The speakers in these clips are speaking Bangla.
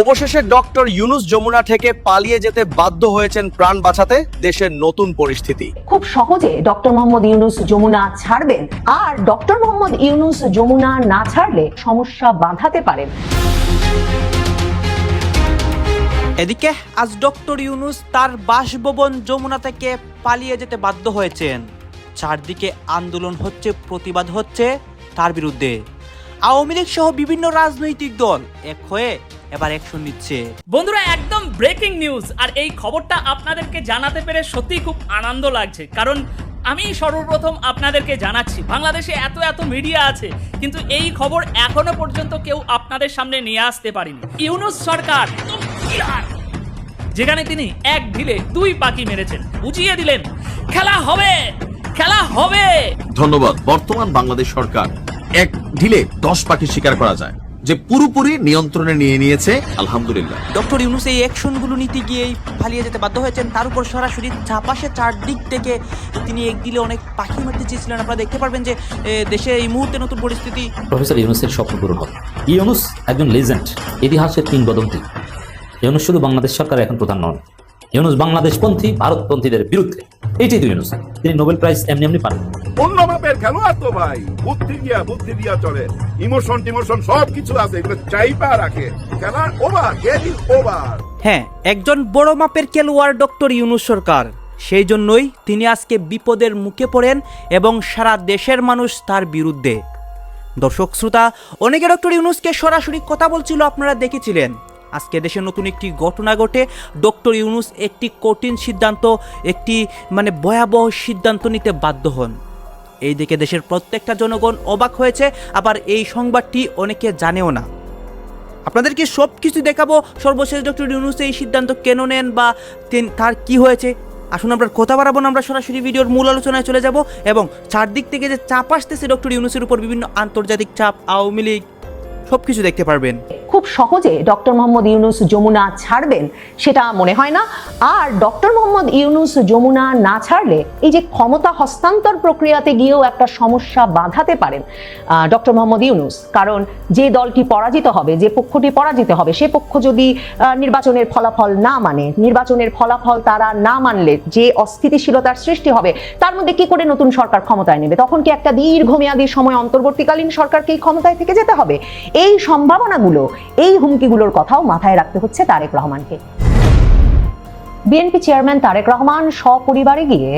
অবশেষে ডক্টর ইউনুস যমুনা থেকে পালিয়ে যেতে বাধ্য হয়েছেন প্রাণ বাঁচাতে। দেশের নতুন পরিস্থিতি। খুব সহজে ডক্টর মোহাম্মদ ইউনুস যমুনা ছাড়বেন, আর ডক্টর মোহাম্মদ ইউনুস যমুনা না ছাড়লে সমস্যা বাঁধাতে পারেন। এদিকে আজ ডক্টর ইউনুস তার বাসভবন যমুনা থেকে পালিয়ে যেতে বাধ্য হয়েছেন। চারদিকে আন্দোলন হচ্ছে, প্রতিবাদ হচ্ছে তার বিরুদ্ধে। আওয়ামী লীগ সহ বিভিন্ন রাজনৈতিক দল এক হয়ে এবার অ্যাকশন নিচ্ছে। বন্ধুরা, একদম ব্রেকিং নিউজ, আর এই খবরটা আপনাদেরকে জানাতে পেরে সত্যিই খুব আনন্দ লাগছে। কারণ আমি সর্বপ্রথম আপনাদেরকে জানাচ্ছি, বাংলাদেশে এত মিডিয়া আছে, কিন্তু এই খবর এখনো পর্যন্ত কেউ আপনাদের সামনে নিয়ে আসতে পারেনি। ইউনুস সরকার যেখানে তিনি এক ঢিলে দুই পাখি মেরেছেন, বুঝিয়ে দিলেন খেলা হবে, খেলা হবে। ধন্যবাদ। বর্তমান বাংলাদেশ সরকার এক ঢিলে 10 পাখি শিকার করা যায়, যে পুরোপুরি নিয়ন্ত্রণে নিয়ে নিয়েছে। আলহামদুলিল্লাহ। ডক্টর ইউনুস এই অ্যাকশনগুলো নিতে গিয়েই পালিয়ে যেতে বাধ্য হয়েছেন। তার উপর সরাসরি চাপাশে চারদিক থেকে তিনি এক দিলে অনেক পাখি মারতে চেয়েছিলেন। আপনারা দেখতে পারবেন যে দেশে এই মুহূর্তে নতুন পরিস্থিতি। প্রফেসর ইউনুসের স্বপ্ন পূরণ হবে। ইউনুস একজন লেজেন্ড, ইতিহাসের কিংবদন্তি। ইউনুস শুধু বাংলাদেশ সরকারের এখন প্রধান নন, ইউনুস বাংলাদেশপন্থী, ভারতপন্থীদের বিরুদ্ধে। এইটাই তো ইউনুস। তিনি নোবেল প্রাইজ এমনি পান। অন্য মাপের খেলোয়াড় তো ভাই, বুদ্ধি দিয়া চলে, ইমোশন টিমোশন সবকিছু আছে, এগুলো চাইপা রাখে। খেলার ওভার, গেম ইজ ওভার। হ্যাঁ, একজন বড় মাপের খেলোয়াড় ডক্টর ইউনুস সরকার। সেই জন্যই তিনি আজকে বিপদের মুখে পড়েন এবং সারা দেশের মানুষ তার বিরুদ্ধে। দর্শক শ্রোতা, অনেকে ডক্টর ইউনুসকে সরাসরি কথা বলছিল, আপনারা দেখেছিলেন। আজকে দেশে নতুন একটি ঘটনা ঘটে। ডক্টর ইউনুস একটি কঠিন সিদ্ধান্ত, একটি ভয়াবহ সিদ্ধান্ত নিতে বাধ্য হন। এই দিকে দেশের প্রত্যেকটা জনগণ অবাক হয়েছে, আবার এই সংবাদটি অনেকে জানেও না। আপনাদেরকে সব কিছু দেখাবো। সর্বশেষ ডক্টর ইউনুস এই সিদ্ধান্ত কেন নেন বা তার কি হয়েছে। আসুন আমরা কথা বাড়াবো না, আমরা সরাসরি ভিডিওর মূল আলোচনায় চলে যাব এবং চারদিক থেকে যে চাপ আসতেছে ডক্টর ইউনুসের উপর, বিভিন্ন আন্তর্জাতিক চাপ, আওয়ামী লীগ, সবকিছু দেখতে পারবেন। খুব সহজে ডক্টর মোহাম্মদ ইউনুস যমুনা ছাড়বেন সেটা মনে হয় না। আর ডক্টর মোহাম্মদ ইউনুস যমুনা না ছাড়লে এই যে ক্ষমতা হস্তান্তর প্রক্রিয়াতে গিয়েও একটা সমস্যা বাঁধাতে পারেন ডক্টর মোহাম্মদ ইউনুস। কারণ যে দলটি পরাজিত হবে, যে পক্ষটি পরাজিত হবে, সে পক্ষ যদি নির্বাচনের ফলাফল না মানে, নির্বাচনের ফলাফল তারা না মানলে যে অস্থিতিশীলতার সৃষ্টি হবে, তার মধ্যে কি করে নতুন সরকার ক্ষমতায় নেবে? তখন কি একটা দীর্ঘমেয়াদী সময় অন্তর্বর্তীকালীন সরকারকেই ক্ষমতায় থেকে যেতে হবে? এই সম্ভাবনাগুলো, এই হুমকিগুলোর কথাও মাথায় রাখতে হচ্ছে তারেক রহমানকে। বিএনপি চেয়ারম্যান তারেক রহমান সপরিবারে গিয়ে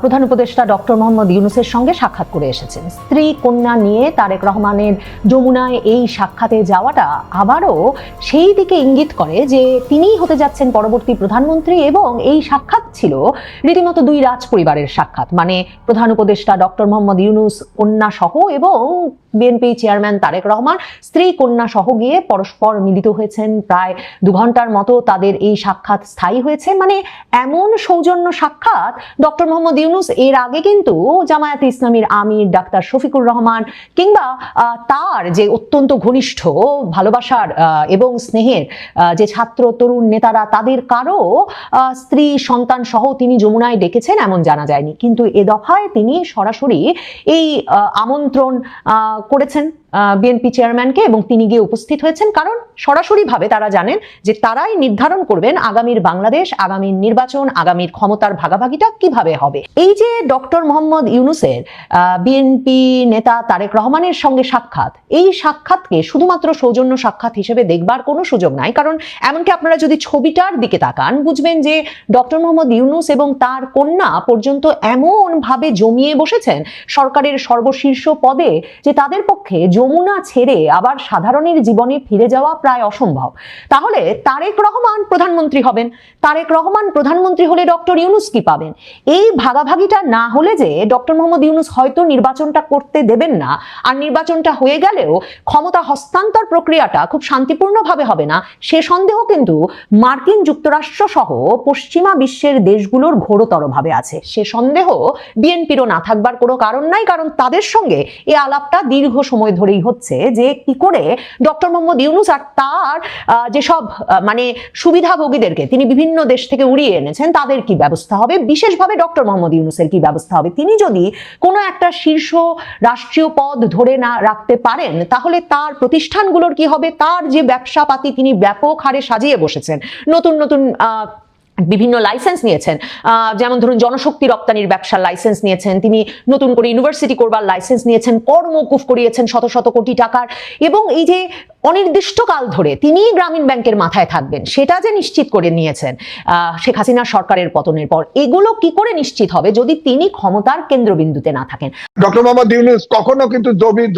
প্রধান উপদেষ্টা ডক্টর মোহাম্মদ ইউনুসের সঙ্গে সাক্ষাৎ করে এসেছেন। স্ত্রী কন্যা নিয়ে তারেক রহমানের যমুনায় এই সাক্ষাতে যাওয়াটা আবারও সেই দিকে ইঙ্গিত করে যে তিনিই হতে যাচ্ছেন পরবর্তী প্রধানমন্ত্রী, এবং এই সাক্ষাৎ ছিল রীতিমতো দুই রাজ পরিবারের সাক্ষাৎ। প্রধান উপদেষ্টা ডক্টর মোহাম্মদ ইউনুস কন্যা সহ এবং বিএনপি চেয়ারম্যান তারেক রহমান স্ত্রী কন্যা সহ গিয়ে পরস্পর মিলিত হয়েছেন। প্রায় 2 ঘন্টার মতো তাদের এই সাক্ষাৎ স্থায়ী হয়েছে। এমন সৌজন্য সাক্ষাৎ ডক্টর মোহাম্মদ ইউনুস এর আগে কিন্তু জামায়াতে ইসলামীর আমির ডাক্তার শফিকুর রহমান কিংবা তার যে অত্যন্ত ঘনিষ্ঠ ভালোবাসার এবং স্নেহের যে ছাত্র তরুণ নেতারা, তাদের কারো স্ত্রী সন্তান সহ তিনি যমুনায় ডেকেছেন এমন জানা যায়নি। কিন্তু এ দফায় তিনি সরাসরি এই আমন্ত্রণ করেছেন বিএনপি চেয়ারম্যানকে এবং তিনি গিয়ে উপস্থিত হয়েছেন। কারণ সরাসরি ভাবে তারা জানেন যে তারাই নির্ধারণ করবেন আগামীর বাংলাদেশ, আগামীর নির্বাচন, আগামীর ক্ষমতার ভাগাভাগিটা কিভাবে হবে। এই যে ডক্টর মোহাম্মদ ইউনুসের বিএনপি নেতা তারেক রহমানের সঙ্গে সাক্ষাৎ, এই সাক্ষাৎকে শুধুমাত্র সৌজন্য সাক্ষাৎ হিসেবে দেখবার কোনো সুযোগ নাই। কারণ এমনকি আপনারা যদি ছবিটার দিকে তাকান, বুঝবেন যে ডক্টর মোহাম্মদ ইউনুস এবং তার কন্যা পর্যন্ত এমন ভাবে জমিয়ে বসেছেন সরকারের সর্বশীর্ষ পদে যে তাদের পক্ষে যমুনা ছেড়ে আবার সাধারণের জীবনে ফিরে যাওয়া প্রায় অসম্ভব। তাহলে তারেক রহমান প্রধানমন্ত্রী হবেন, তারেক রহমান প্রধানমন্ত্রী হলে ডক্টর ইউনুস কি পাবেন? এই ভাগাভাগিটা না হলে যে ডক্টর মোহাম্মদ ইউনুস হয়তো নির্বাচনটা করতে দেবেন না, আর নির্বাচনটা হয়ে গেলেও ক্ষমতা হস্তান্তর প্রক্রিয়াটা খুব শান্তিপূর্ণভাবে হবে না, সে সন্দেহ কিন্তু মার্কিন যুক্তরাষ্ট্র সহ পশ্চিমা বিশ্বের দেশগুলোর ঘোরতর ভাবে আছে। সে সন্দেহ বিএনপিরও না থাকবার কোনো কারণ নাই, কারণ তাদের সঙ্গে এই আলাপটা দীর্ঘ সময় ধরে ধরেই হচ্ছে যে কি করে ডক্টর মোহাম্মদ ইউনূস আর তার যেসব মানে সুবিধাভোগীদেরকে তিনি বিভিন্ন দেশ থেকে উড়িয়ে এনেছেন তাদের কি ব্যবস্থা হবে, বিশেষভাবে ডক্টর মোহাম্মদ ইউনূসের কি ব্যবস্থা হবে। তিনি যদি কোনো একটা শীর্ষ রাষ্ট্রীয় পদ ধরে না রাখতে পারেন তাহলে তার প্রতিষ্ঠানগুলোর কি হবে, তার যে ব্যবসাপাতি তিনি ব্যাপক হারে সাজিয়ে বসেছেন, নতুন নতুন বিভিন্ন লাইসেন্স নিয়েছেন, যেমন ধরুন জনশক্তি রপ্তানির ব্যবসার লাইসেন্স নিয়েছেন, তিনি নতুন করে ইউনিভার্সিটি করবার লাইসেন্স নিয়েছেন, কর মওকুফ করিয়েছেন শত শত কোটি টাকার, এবং এই যে অনির্দিষ্টকাল ধরে তিনি গ্রামীণ ব্যাংকের মাথায় থাকবেন সেটা যে নিশ্চিত করে নিয়েছেন শেখ হাসিনা সরকারের পতনের পর, এগুলো কি করে নিশ্চিত হবে যদি তিনি ক্ষমতার কেন্দ্রবিন্দুতে না থাকেন? ডক্টর মোহাম্মদ ইউনূস কখনো কিন্তু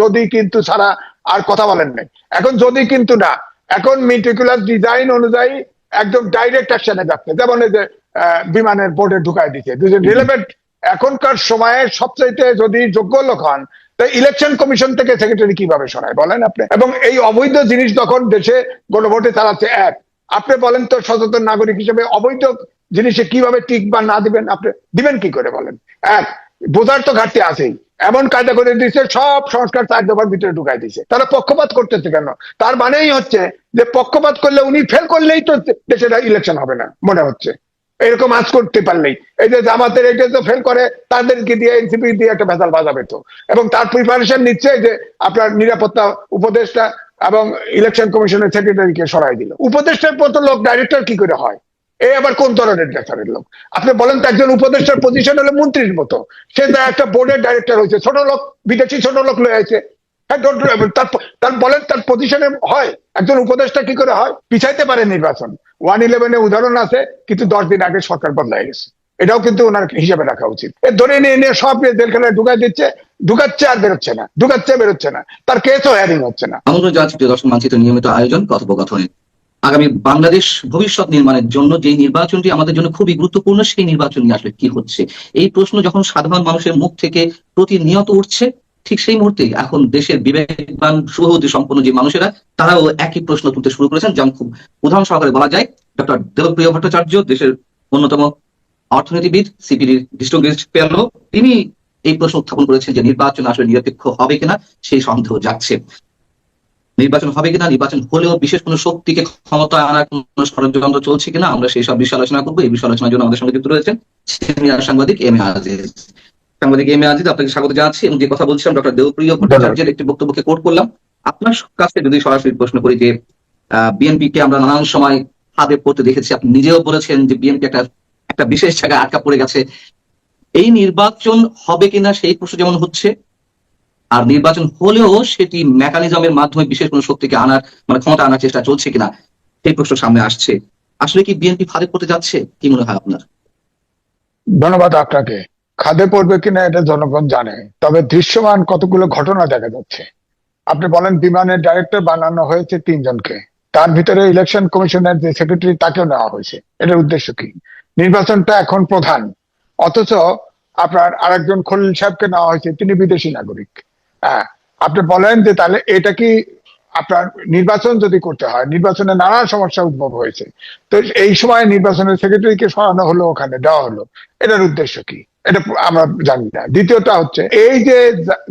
যদি কিন্তু ছাড়া আর কথা বলেন নাই। এখন যদি কিন্তু না, এখন মেটিকুলাস ডিজাইন অনুযায়ী একদম ডাইরেক্ট অ্যাকশনে যাচ্ছে, যেমন এই যে বিমানের বোর্ডে ঢুকাই দিচ্ছে রিলেভেন্ট এখনকার সময়ে সবচাইতে যদি যোগ্য লোক হন, ইলেকশন কমিশন থেকে সেক্রেটারি কিভাবে শোনায় বলেন আপনি? এবং এই অবৈধ জিনিস যখন দেশে গণভোটে চালাচ্ছে আপনি বলেন তো সচেতন নাগরিক হিসেবে অবৈধ জিনিসে কিভাবে টিক বা না দিবেন, আপনি দিবেন কি করে বলেন? বোঝার তো ঘাটতি আছেই, এমন কায়দা করে দিচ্ছে সব সংস্কার 4 দফার ভিতরে ঢুকাই দিচ্ছে। তারা পক্ষপাত করতেছে কেন? তার মানেই হচ্ছে যে পক্ষপাত করলে উনি ফেল করলেই তো দেশের ইলেকশন হবে না মনে হচ্ছে, এরকম আজ করতে পারলেই। এই যে জামাতের এটা তো ফেল করে তাদেরকে দিয়ে এনসিপি দিয়ে একটা ভেজাল বাজাবে তো, এবং তার প্রিপারেশন নিচ্ছে যে আপনার নিরাপত্তা উপদেষ্টা এবং ইলেকশন কমিশনের সেক্রেটারিকে সরাই দিল। উপদেষ্টার মতো লোক ডাইরেক্টর কি করে হয়? এই আবার কোন ধরনের ডাক্তারের লোক? আপনি বলেন তো, একজন উপদেষ্টার পজিশন হলো মন্ত্রীর মতো, সে একটা বোর্ডের ডাইরেক্টর হয়েছে, ছোট লোক, বিদেশি ছোট লোক লয়েছে, তার বলেন তার পজিশনে হয়? একজন উপদেষ্টা কি করে হয়? পিছাইতে পারে নির্বাচন। 111-এ উদাহরণ আছে, কিন্তু 10 দিন আগে সরকার বদলাই গেছে, এটাও কিন্তু ওনার হিসাবে রাখা উচিত। ধরে নিয়ে সব জেলখানায় ঢুকাচ্ছে আর বেরোচ্ছে না, বেরোচ্ছে না, তার কেসও হেয়ারিং হচ্ছে না। আমন্ত্রণ জানাচ্ছি প্রিয় দর্শক, মানচিত্র নিয়মিত আয়োজন কথোপকথনে আগামী বাংলাদেশ ভবিষ্যৎ নির্মাণের জন্য যে নির্বাচনটি আমাদের জন্য খুবই গুরুত্বপূর্ণ, সেই নির্বাচন নিয়ে আসলে কি হচ্ছে, এই প্রশ্ন যখন সাধারণ মানুষের মুখ থেকে প্রতিনিয়ত উঠছে, ঠিক সেই মুহূর্তে এখন দেশের বিবেকবান সুবুদ্ধি সম্পন্ন যে মানুষেরা তারাও একই প্রশ্ন তুলতে শুরু করেছেন। যেমন খুব উদাহরণ সহকারে বলা যায়, ডক্টর দেবপ্রিয় ভট্টাচার্য, দেশের অন্যতম অর্থনীতিবিদ, সিপিডির ডিস্টিংগুইশড ফেলো, তিনি এই প্রশ্ন উত্থাপন করেছেন যে নির্বাচন আসলে নিরপেক্ষ হবে কিনা সেই সন্দেহ যাচ্ছে। নির্বাচন হবে কিনা, নির্বাচন হলেও বিশেষ কোনো শক্তিকে ক্ষমতা আনার কোন ষড়যন্ত্র চলছে কিনা, আমরা সেই সব বিষয়ে আলোচনা করবো। এই বিষয়ে আলোচনার জন্য আমাদের সঙ্গে যুক্ত রয়েছেন সিনিয়র সাংবাদিক এম এ আজিজ। আপনাকে স্বাগত জানাচ্ছি। এবং যে কথা বলছিলাম, ডক্টর দেবপ্রিয় ভট্টাচার্যের একটি বক্তব্যকে কোট করলাম। আপনার কাছে যদি সরাসরি প্রশ্ন করি যে বিএনপি কে আমরা নানান সময় হাতে পড়তে দেখেছি, আপনি নিজেও বলেছেন যে বিএনপি একটা বিশেষ জায়গায় আটকা পড়ে গেছে, এই নির্বাচন হবে কিনা সেই প্রশ্ন যেমন হচ্ছে, আর নির্বাচন হলেও সেটি মেকানিজমের মাধ্যমে বিশেষ কোনো শক্তিকে আনার মানে ক্ষমতা আনার চেষ্টা চলছে কিনা সেই প্রশ্ন সামনে আসছে। আসলে কি বিএনপি ফাঁদে পড়তে যাচ্ছে, কি মনে হয় আপনার? ধন্যবাদ আপনাকে। খাদে পড়বে কিনা এটা জনগণ জানে, তবে দৃশ্যমান কতগুলো ঘটনা দেখা যাচ্ছে। আপনি বলেন বিমানের ডাইরেক্টর বানানো হয়েছে 3 জনকে, তার ভিতরে ইলেকশন কমিশনের যে সেক্রেটারি তাকেও নেওয়া হয়েছে। এটার উদ্দেশ্য কি? নির্বাচনটা এখন প্রধান, অথচ আপনার আরেকজন খলিল সাহেবকে নেওয়া হয়েছে, তিনি বিদেশি নাগরিক। আপনি বলেন যে তাহলে এটা কি আপনার নির্বাচন যদি করতে হয়, নির্বাচনে নানা সমস্যা উদ্ভব হয়েছে, তো এই সময় নির্বাচনের সেক্রেটারিকে সরানো হলো, ওখানে দেওয়া হলো, এটার উদ্দেশ্য কি? এটা আমরা জানি না। দ্বিতীয়টা হচ্ছে, এই যে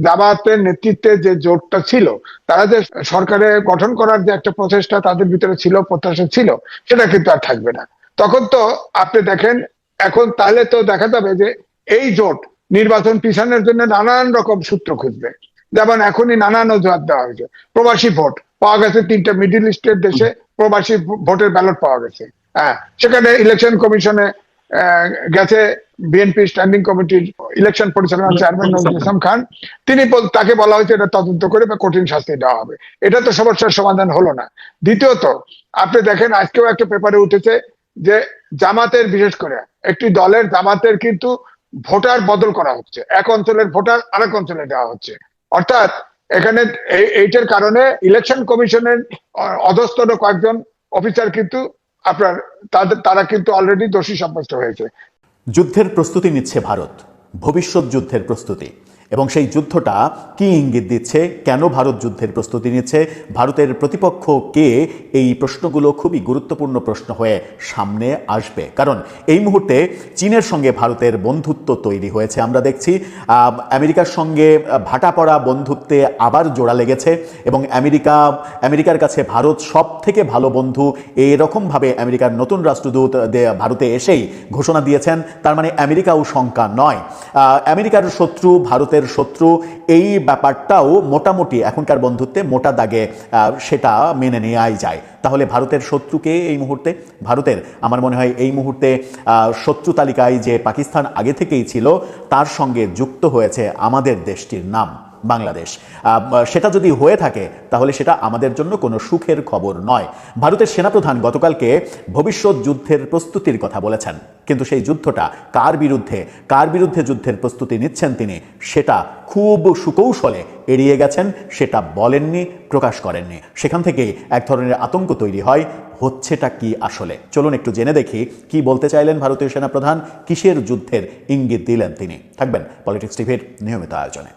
জামাতের নেতৃত্বে যে জোটটা ছিল, তারা যে সরকারে গঠন করার যে একটা প্রচেষ্টা তাদের ভিতরে ছিল, প্রত্যাশা ছিল, সেটা কিন্তু আর থাকবে না। তখন তো আপনি দেখেন, এখন তাহলে তো দেখা যাবে যে এই জোট নির্বাচন পিছানোর জন্য নানান রকম সূত্র খুঁজবে। যেমন এখনই নানান অজুহাত দেওয়া হয়েছে। প্রবাসী ভোট পাওয়া গেছে 3টা মিডল ইস্টের দেশে, প্রবাসী ভোটের ব্যালট পাওয়া গেছে। সেখানে ইলেকশন কমিশনে গেছে বিএনপি স্ট্যান্ডিং কমিটির ইলেকশন পরিচালনা চেয়ারম্যান নজরুল ইসলাম খান, তাকে বলা হয়েছে এটা তদন্ত করে বা কঠিন শাস্তি দেওয়া হবে। এটা তো সমস্যার সমাধান হলো না। দ্বিতীয়ত, আপনি দেখেন আজকেও একটা পেপারে উঠেছে যে জামাতের, বিশেষ করে একটি দলের জামাতের কিন্তু ভোটার বদল করা হচ্ছে, এক অঞ্চলের ভোটার আরেক অঞ্চলে দেওয়া হচ্ছে। অর্থাৎ এখানে এইটার কারণে ইলেকশন কমিশনের অধস্তন কয়েকজন অফিসার কিন্তু আপনার তারা কিন্তু অলরেডি দোষী সাব্যস্ত হয়েছে। যুদ্ধের প্রস্তুতি নিচ্ছে ভারত, ভবিষ্যৎ যুদ্ধের প্রস্তুতি। এবং সেই যুদ্ধটা কি ইঙ্গিত দিচ্ছে, কেন ভারত যুদ্ধের প্রস্তুতি নিচ্ছে, ভারতের প্রতিপক্ষ কে, এই প্রশ্নগুলো খুবই গুরুত্বপূর্ণ প্রশ্ন হয়ে সামনে আসবে। কারণ এই মুহূর্তে চীনের সঙ্গে ভারতের বন্ধুত্ব তৈরি হয়েছে। আমরা দেখছি আমেরিকার সঙ্গে ভাটা পড়া বন্ধুত্বে আবার জোড়া লেগেছে এবং আমেরিকার কাছে ভারত সব থেকে ভালো বন্ধু, এরকমভাবে আমেরিকার নতুন রাষ্ট্রদূত ভারতে এসেই ঘোষণা দিয়েছেন। তার মানে আমেরিকাও শঙ্কা নয়, আমেরিকার শত্রু ভারতের শত্রু, এই ব্যাপারটাও মোটামুটি এখনকার বন্ধুত্বে মোটা দাগে সেটা মেনে নেওয়াই যায়। তাহলে ভারতের শত্রুকে এই মুহূর্তে, ভারতের আমার মনে হয় এই মুহূর্তে শত্রু তালিকায় যে পাকিস্তান আগে থেকেই ছিল তার সঙ্গে যুক্ত হয়েছে আমাদের দেশটির নাম বাংলাদেশ। সেটা যদি হয়ে থাকে তাহলে সেটা আমাদের জন্য কোনো সুখের খবর নয়। ভারতের সেনাপ্রধান গতকালকে ভবিষ্যৎ যুদ্ধের প্রস্তুতির কথা বলেছেন, কিন্তু সেই যুদ্ধটা কার বিরুদ্ধে যুদ্ধের প্রস্তুতি নিচ্ছেন তিনি সেটা খুব সুকৌশলে এড়িয়ে গেছেন, সেটা বলেননি, প্রকাশ করেননি। সেখান থেকেই এক ধরনের আতঙ্ক তৈরি হয়, হচ্ছেটা কি আসলে। চলুন একটু জেনে দেখি কি বলতে চাইলেন ভারতীয় সেনাপ্রধান, কিসের যুদ্ধের ইঙ্গিত দিলেন তিনি। থাকবেন পলিটিক্স টিভির নিয়মিত আয়োজনে।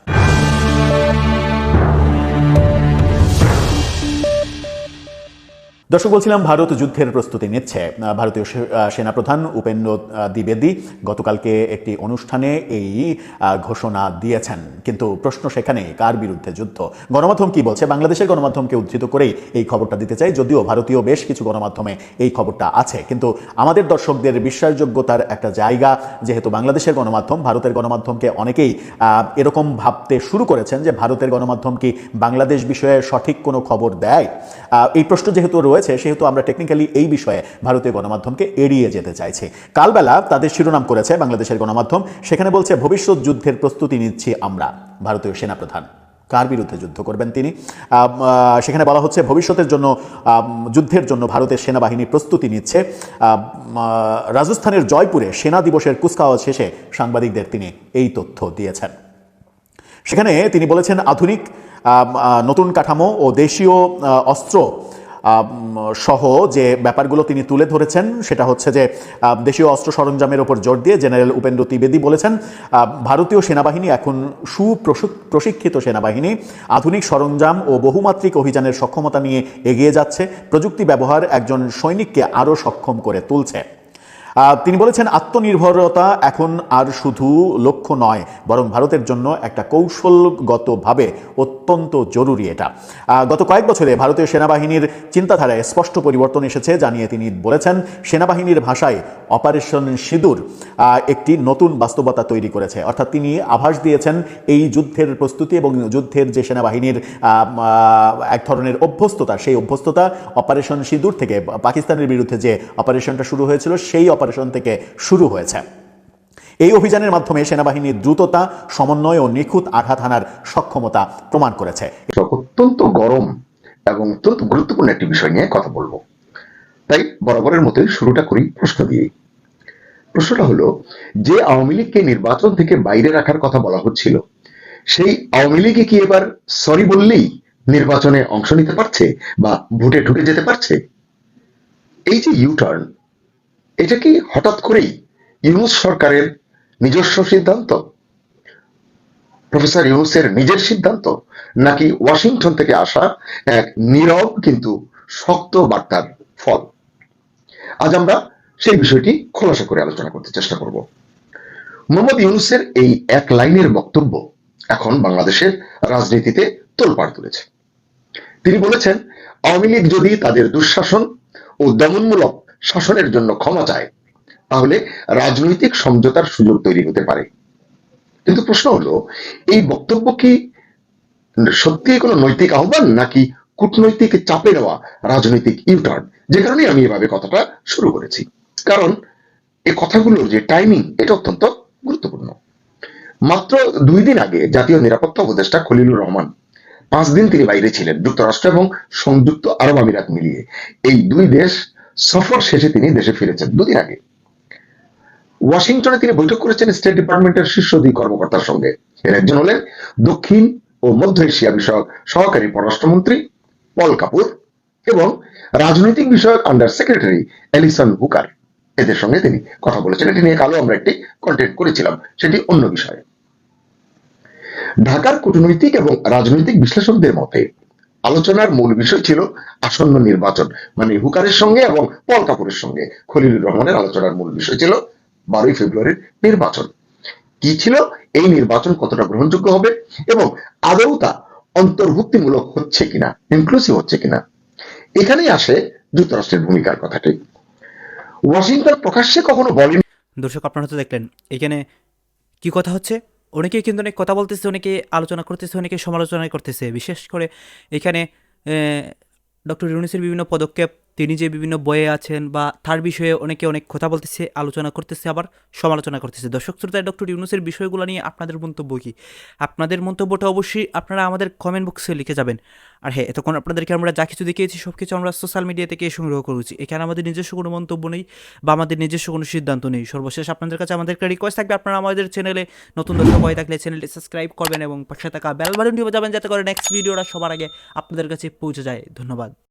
দর্শক, বলছিলাম ভারত যুদ্ধের প্রস্তুতি নিচ্ছে। ভারতীয় সেনাপ্রধান উপেন্দ্র দ্বিবেদী গতকালকে একটি অনুষ্ঠানে এই ঘোষণা দিয়েছেন, কিন্তু প্রশ্ন সেখানে কার বিরুদ্ধে যুদ্ধ। গণমাধ্যম কি বলছে, বাংলাদেশের গণমাধ্যমকে উদ্ধৃত করেই এই খবরটা দিতে চাই, যদিও ভারতীয় বেশ কিছু গণমাধ্যমে এই খবরটা আছে, কিন্তু আমাদের দর্শকদের বিশ্বাসযোগ্যতার একটা জায়গা যেহেতু বাংলাদেশের গণমাধ্যম, ভারতের গণমাধ্যমকে অনেকেই এরকম ভাবতে শুরু করেছেন যে ভারতের গণমাধ্যম কি বাংলাদেশ বিষয়ে সঠিক কোনো খবর দেয়। এই প্রশ্ন যেহেতু রয়েছে সেহেতু আমরা টেকনিক্যালি এই বিষয়ে ভারতীয় গণমাধ্যমকে এড়িয়ে যেতে চাইছি। কালবেলা তাদের শিরোনাম করেছে বাংলাদেশের গণমাধ্যম, সেখানে বলছে ভবিষ্যৎ যুদ্ধের প্রস্তুতি নিচ্ছি আমরা। ভারতীয় সেনাপ্রধান কার বিরুদ্ধে যুদ্ধ করবেন তিনি? সেখানে বলা হচ্ছে ভবিষ্যতের জন্য যুদ্ধের জন্য ভারতের সেনাবাহিনী প্রস্তুতি নিচ্ছে। রাজস্থানের জয়পুরে সেনা দিবসের কুচকাওয়াজ শেষে সাংবাদিকদের তিনি এই তথ্য দিয়েছেন। সেখানে তিনি বলেছেন আধুনিক নতুন কাঠামো ও দেশীয় অস্ত্র সহ যে ব্যাপারগুলো তিনি তুলে ধরেছেন সেটা হচ্ছে যে দেশীয় অস্ত্র সরঞ্জামের ওপর জোর দিয়ে জেনারেল উপেন্দ্র দ্বিবেদী বলেছেন ভারতীয় সেনাবাহিনী এখন সুপ্রশিক্ষিত সেনাবাহিনী, আধুনিক সরঞ্জাম ও বহুমাত্রিক অভিযানের সক্ষমতা নিয়ে এগিয়ে যাচ্ছে, প্রযুক্তি ব্যবহার একজন সৈনিককে আরও সক্ষম করে তুলছে। তিনি বলেছেন আত্মনির্ভরতা এখন আর শুধু লক্ষ্য নয়, বরং ভারতের জন্য একটা কৌশলগতভাবে অত্যন্ত জরুরি এটা। গত কয়েক বছরে ভারতীয় সেনাবাহিনীর চিন্তাধারায় স্পষ্ট পরিবর্তন এসেছে জানিয়ে তিনি বলেছেন সেনাবাহিনীর ভাষায় অপারেশন সিঁদুর একটি নতুন বাস্তবতা তৈরি করেছে। অর্থাৎ তিনি আভাস দিয়েছেন এই যুদ্ধের প্রস্তুতি এবং যুদ্ধের যে সেনাবাহিনীর এক ধরনের অভ্যস্ততা, সেই অভ্যস্ততা অপারেশন সিঁদুর থেকে, পাকিস্তানের বিরুদ্ধে যে অপারেশনটা শুরু হয়েছিল সেই অপারেশন থেকে শুরু হয়েছে। এই অভিযানের মাধ্যমে সেনাবাহিনীর দ্রুততা, সমন্বয় ও নিখুঁত আঘাত হানার সক্ষমতা প্রমাণ করেছে। অত্যন্ত গরম এবং অত্যন্ত গুরুত্বপূর্ণ একটি বিষয় নিয়ে কথা বলবো, তাই বরাবরের মতোই শুরুটা করি প্রশ্ন দিয়ে। প্রশ্নটা হলো, যে আওয়ামী লীগকে নির্বাচন থেকে বাইরে রাখার কথা বলা হচ্ছিল, সেই আওয়ামী লীগে কি এবার সরি বললেই নির্বাচনে অংশ নিতে পারছে বা ভোটে ঢুকে যেতে পারছে? এই যে ইউটার্ন, এটা কি হঠাৎ করেই ইউনূস সরকারের নিজস্ব সিদ্ধান্ত, প্রফেসর ইউনূসের নিজের সিদ্ধান্ত, নাকি ওয়াশিংটন থেকে আসা এক নীরব কিন্তু শক্ত বার্তার ফল? আজ আমরা সেই বিষয়টি খোলাসা করে আলোচনা করতে চেষ্টা করব। মোহাম্মদ ইউনূসের এই এক লাইনের বক্তব্য এখন বাংলাদেশের রাজনীতিতে তোলপাড় তুলেছে। তিনি বলেছেন আওয়ামী লীগ যদি তাদের দুঃশাসন ও দমনমূলক শাসনের জন্য ক্ষমা চায় তাহলে রাজনৈতিক সমঝোতার সুযোগ তৈরি হতে পারে। কিন্তু প্রশ্ন হলো, এই বক্তব্য কি সত্যি কোনো নৈতিক আহ্বান নাকি কূটনৈতিক চাপে নেওয়া রাজনৈতিক ইউটার্ন? যে কারণে আমি এভাবে কথাটা শুরু করেছি, কারণ এই কথাগুলোর যে টাইমিং এটা অত্যন্ত গুরুত্বপূর্ণ। মাত্র 2 দিন আগে জাতীয় নিরাপত্তা উপদেষ্টা খলিলুর রহমান 5 দিন তিনি বাইরে ছিলেন, যুক্তরাষ্ট্র এবং সংযুক্ত আরব আমিরাত মিলিয়ে এই 2 দেশ সফর শেষে তিনি দেশে ফিরেছেন 2 দিন আগে। ওয়াশিংটনে তিনি বৈঠক করেছেন স্টেট ডিপার্টমেন্টের শীর্ষ 2 কর্মকর্তার সঙ্গে। এর একজন হলেন দক্ষিণ ও মধ্য এশিয়া বিষয়ক সহকারী পররাষ্ট্রমন্ত্রী পল কাপুর এবং রাজনৈতিক বিষয়ক আন্ডার সেক্রেটারি অ্যালিসন হুকার। এদের সঙ্গে তিনি কথা বলেছেন। এটি নিয়ে কালো আমরা একটি কন্টেন্ট করেছিলাম, সেটি অন্য বিষয়ে। ঢাকার কূটনৈতিক এবং রাজনৈতিক বিশ্লেষকদের মতে আলোচনার মূল বিষয় ছিল আসন্ন নির্বাচন, মানে হুকারের সঙ্গে এবং পল কাপুরের সঙ্গে খলিলুর রহমানের আলোচনার মূল বিষয় ছিল 12ই ফেব্রুয়ারির নির্বাচন। কি ছিল এই নির্বাচন, কতটা গ্রহণযোগ্য হবে এবং আদৌ তা অন্তর্ভুক্তিমূলক হচ্ছে কিনা, ইনক্লুসিভ হচ্ছে কিনা। এখানেই আসে যুক্তরাষ্ট্রের ভূমিকার কথাটি। ওয়াশিংটন প্রকাশ্যে কখনো বলেনি। দর্শক, আপনারা তো দেখলেন এখানে কি কথা হচ্ছে। অনেকে কিন্তু অনেক কথা বলতেছে, অনেকে আলোচনা করতেছে, অনেকে সমালোচনা করতেছে। বিশেষ করে এখানে ডক্টর ইউনূসের বিভিন্ন পদক্ষেপ, তিনি যে বিভিন্ন বইয়ে আছেন বা তার বিষয়ে অনেকে অনেক কথা বলতেছে, আলোচনা করতেছে, আবার সমালোচনা করতেছে। দর্শক শ্রোতায়, ডক্টর ইউনূসের বিষয়গুলো নিয়ে আপনাদের মন্তব্য কী? আপনাদের মন্তব্যটা অবশ্যই আপনারা আমাদের কমেন্ট বক্সে লিখে যাবেন। আর হ্যাঁ, এতক্ষণ আপনাদেরকে আমরা যা কিছু দেখিয়েছি সব কিছু আমরা সোশ্যাল মিডিয়া থেকে সংগ্রহ করেছি। এখানে আমাদের নিজস্ব কোনো মন্তব্য নেই বা আমাদের নিজস্ব কোনো সিদ্ধান্ত নেই। সর্বশেষ আপনাদের কাছে আমাদের একটা রিকোয়েস্ট থাকবে, আপনারা আমাদের চ্যানেলে নতুন দর্শক হয়ে থাকলে চ্যানেলটি সাবস্ক্রাইব করবেন এবং পাশে থাকা বেল বাটনটি বাজাবেন, যাতে করে নেক্সট ভিডিওটা সবার আগে আপনাদের কাছে পৌঁছে যায়। ধন্যবাদ।